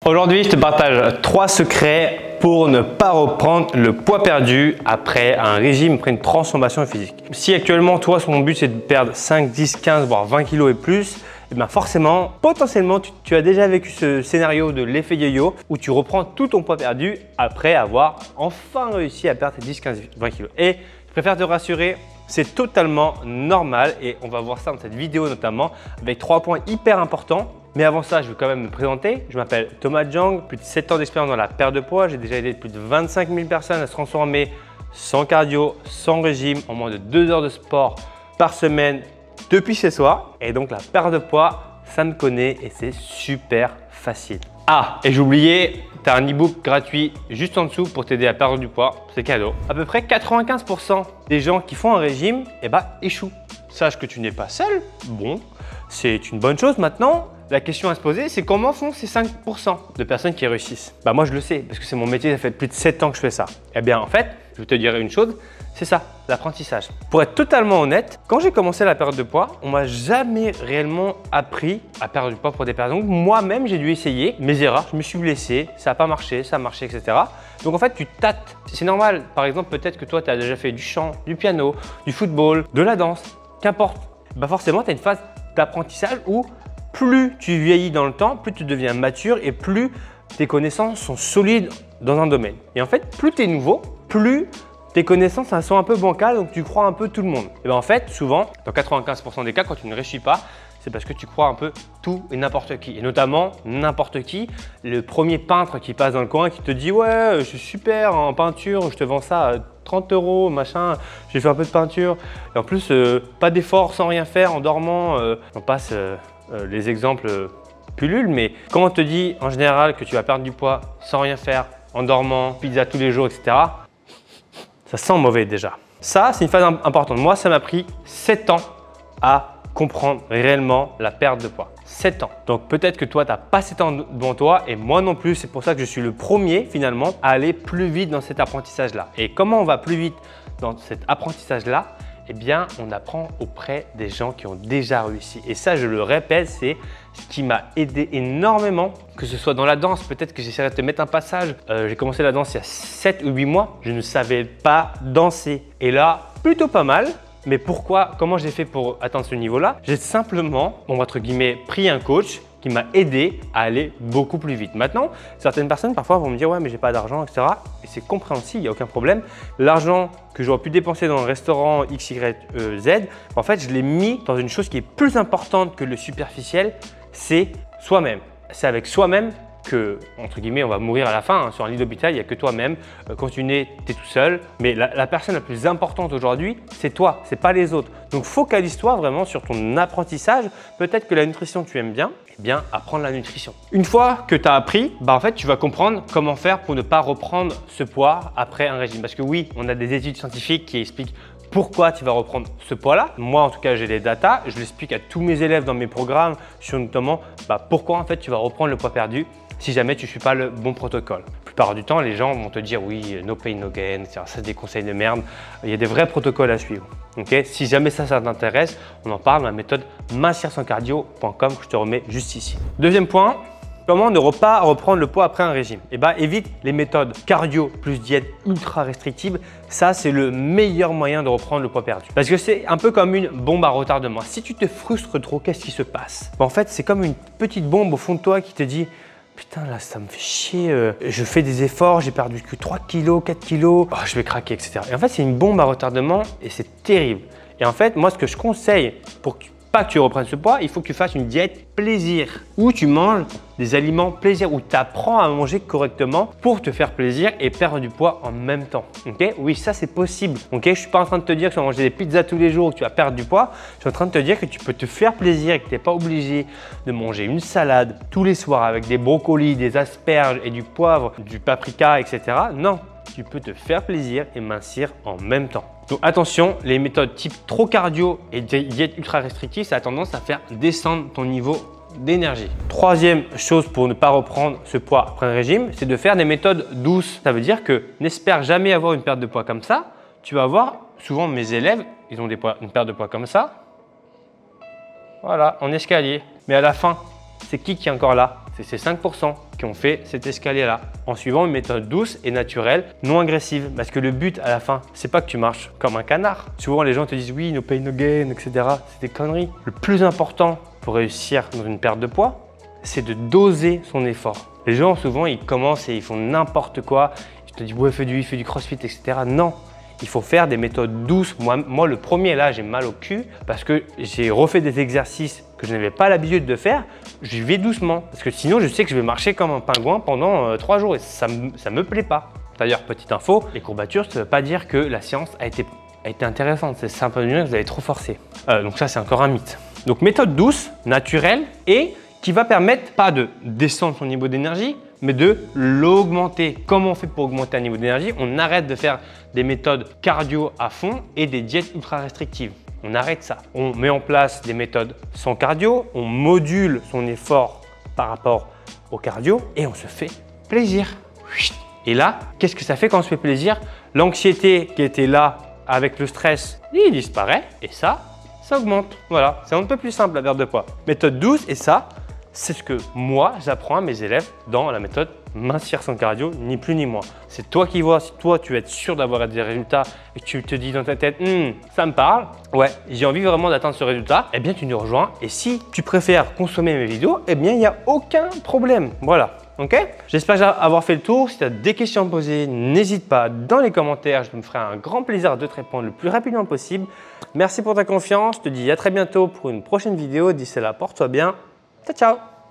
Aujourd'hui, je te partage 3 secrets pour ne pas reprendre le poids perdu après un régime, après une transformation physique. Si actuellement, toi, ton but, c'est de perdre 5, 10, 15, voire 20 kilos et plus, et bien forcément, potentiellement, tu as déjà vécu ce scénario de l'effet yo-yo où tu reprends tout ton poids perdu après avoir enfin réussi à perdre tes 10, 15, 20 kilos. Et je préfère te rassurer, c'est totalement normal et on va voir ça dans cette vidéo notamment avec 3 points hyper importants. Mais avant ça, je vais quand même me présenter. Je m'appelle Thomas Jang, plus de 7 ans d'expérience dans la perte de poids. J'ai déjà aidé plus de 25 000 personnes à se transformer sans cardio, sans régime, en moins de 2 heures de sport par semaine depuis chez soi. Et donc la perte de poids, ça me connaît et c'est super facile. Ah, et j'ai oublié, tu as un e-book gratuit juste en dessous pour t'aider à perdre du poids. C'est cadeau. À peu près 95% des gens qui font un régime échouent. Sache que tu n'es pas seul. Bon, c'est une bonne chose maintenant. La question à se poser, c'est comment font ces 5% de personnes qui réussissent? Moi, je le sais parce que c'est mon métier, ça fait plus de 7 ans que je fais ça. Eh bien, en fait, je vais te dire une chose, c'est ça, l'apprentissage. Pour être totalement honnête, quand j'ai commencé la perte de poids, on m'a jamais réellement appris à perdre du poids pour des personnes. Donc, moi-même, j'ai dû essayer mes erreurs. Je me suis blessé, ça n'a pas marché, ça a marché, etc. Donc, en fait, tu tâtes. C'est normal. Par exemple, peut-être que toi, tu as déjà fait du chant, du piano, du football, de la danse, qu'importe. Forcément, tu as une phase d'apprentissage où plus tu vieillis dans le temps, plus tu deviens mature et plus tes connaissances sont solides dans un domaine. Et en fait, plus tu es nouveau, plus tes connaissances elles sont un peu bancales, donc tu crois un peu tout le monde. Et bien en fait, souvent, dans 95% des cas, quand tu ne réussis pas, c'est parce que tu crois un peu tout et n'importe qui. Et notamment, n'importe qui, le premier peintre qui passe dans le coin qui te dit « Ouais, je suis super en peinture, je te vends ça à 30 €, machin, j'ai fait un peu de peinture. » Et en plus, pas d'effort sans rien faire, en dormant, on passe… les exemples pullulent, mais quand on te dit en général que tu vas perdre du poids sans rien faire, en dormant, pizza tous les jours, etc., ça sent mauvais déjà. Ça, c'est une phase importante. Moi, ça m'a pris 7 ans à comprendre réellement la perte de poids. 7 ans. Donc peut-être que toi, tu n'as pas 7 ans devant toi et moi non plus. C'est pour ça que je suis le premier finalement à aller plus vite dans cet apprentissage-là. Et comment on va plus vite dans cet apprentissage-là? Eh bien, on apprend auprès des gens qui ont déjà réussi. Et ça, je le répète, c'est ce qui m'a aidé énormément, que ce soit dans la danse. Peut-être que j'essaierai de te mettre un passage. J'ai commencé la danse il y a 7 ou 8 mois. Je ne savais pas danser. Et là, plutôt pas mal. Mais pourquoi? Comment j'ai fait pour atteindre ce niveau-là? J'ai simplement, entre guillemets, pris un coach qui m'a aidé à aller beaucoup plus vite. Maintenant, certaines personnes parfois vont me dire « Ouais, mais j'ai pas d'argent, etc. » Et c'est compréhensible, il n'y a aucun problème. L'argent que j'aurais pu dépenser dans un restaurant XYZ, en fait, je l'ai mis dans une chose qui est plus importante que le superficiel, c'est soi-même. C'est avec soi-même que, entre guillemets, on va mourir à la fin. Sur un lit d'hôpital, il n'y a que toi-même. Quand tu nais, tu es tout seul. Mais la personne la plus importante aujourd'hui, c'est toi, ce n'est pas les autres. Donc, focalise-toi vraiment sur ton apprentissage. Peut-être que la nutrition, tu aimes bien. Eh bien, apprendre la nutrition. Une fois que tu as appris, en fait, tu vas comprendre comment faire pour ne pas reprendre ce poids après un régime. Parce que oui, on a des études scientifiques qui expliquent pourquoi tu vas reprendre ce poids-là. Moi, en tout cas, j'ai les datas. Je l'explique à tous mes élèves dans mes programmes sur notamment pourquoi en fait tu vas reprendre le poids perdu si jamais tu ne suis pas le bon protocole. La plupart du temps, les gens vont te dire oui, no pain, no gain, etc. Ça, c'est des conseils de merde. Il y a des vrais protocoles à suivre. Okay? Si jamais ça t'intéresse, on en parle dans la méthode mincirsanscardio.com que je te remets juste ici. Deuxième point, comment ne pas reprendre le poids après un régime? Évite les méthodes cardio plus diète ultra restrictive. Ça, c'est le meilleur moyen de reprendre le poids perdu. Parce que c'est un peu comme une bombe à retardement. Si tu te frustres trop, qu'est-ce qui se passe? En fait, c'est comme une petite bombe au fond de toi qui te dit putain, là, ça me fait chier, je fais des efforts, j'ai perdu que 3 kilos, 4 kilos, je vais craquer, etc. Et en fait, c'est une bombe à retardement et c'est terrible. Et en fait, moi, ce que je conseille pour pas que tu reprennes ce poids, il faut que tu fasses une diète plaisir où tu manges des aliments plaisir, où tu apprends à manger correctement pour te faire plaisir et perdre du poids en même temps. Okay? Oui, ça c'est possible. Okay? Je ne suis pas en train de te dire que tu vas manger des pizzas tous les jours, que tu vas perdre du poids. Je suis en train de te dire que tu peux te faire plaisir et que tu n'es pas obligé de manger une salade tous les soirs avec des brocolis, des asperges et du poivre, du paprika, etc. Non, tu peux te faire plaisir et mincir en même temps. Donc attention, les méthodes type trop cardio et diète ultra restrictive, ça a tendance à faire descendre ton niveau d'énergie. Troisième chose pour ne pas reprendre ce poids après un régime, c'est de faire des méthodes douces. Ça veut dire que n'espère jamais avoir une perte de poids comme ça. Tu vas voir, souvent mes élèves, ils ont une perte de poids comme ça. Voilà, en escalier. Mais à la fin, c'est qui est encore là? C'est ces 5% qui ont fait cet escalier-là en suivant une méthode douce et naturelle, non agressive. Parce que le but à la fin, c'est pas que tu marches comme un canard. Souvent, les gens te disent oui, no pain, no gain, etc. C'est des conneries. Le plus important pour réussir dans une perte de poids, c'est de doser son effort. Les gens, souvent, ils commencent et ils font n'importe quoi. Ils te disent ouais, fais du crossfit, etc. Non. Il faut faire des méthodes douces. Moi, le premier, là, j'ai mal au cul parce que j'ai refait des exercices que je n'avais pas l'habitude de faire. Je vais doucement parce que sinon, je sais que je vais marcher comme un pingouin pendant 3 jours et ça me plaît pas. D'ailleurs, petite info, les courbatures, ça ne veut pas dire que la séance a été intéressante. C'est simplement que vous avez trop forcé. Donc ça, c'est encore un mythe. Donc méthode douce, naturelle et qui va permettre pas de descendre son niveau d'énergie, mais de l'augmenter. Comment on fait pour augmenter un niveau d'énergie? On arrête de faire des méthodes cardio à fond et des diètes ultra restrictives. On arrête ça. On met en place des méthodes sans cardio, on module son effort par rapport au cardio et on se fait plaisir. Et là, qu'est-ce que ça fait quand on se fait plaisir? L'anxiété qui était là avec le stress, il disparaît et ça augmente. Voilà, c'est un peu plus simple la perte de poids. Méthode douce et ça, c'est ce que moi, j'apprends à mes élèves dans la méthode mincir sans cardio, ni plus ni moins. C'est toi qui vois, si toi, tu veux être sûr d'avoir des résultats et que tu te dis dans ta tête, ça me parle, ouais, j'ai envie vraiment d'atteindre ce résultat, eh bien, tu nous rejoins. Et si tu préfères consommer mes vidéos, eh bien, il n'y a aucun problème. Voilà, ok? J'espère avoir fait le tour. Si tu as des questions à me poser, n'hésite pas dans les commentaires. Je me ferai un grand plaisir de te répondre le plus rapidement possible. Merci pour ta confiance. Je te dis à très bientôt pour une prochaine vidéo. D'ici là, porte-toi bien. Ciao, ciao!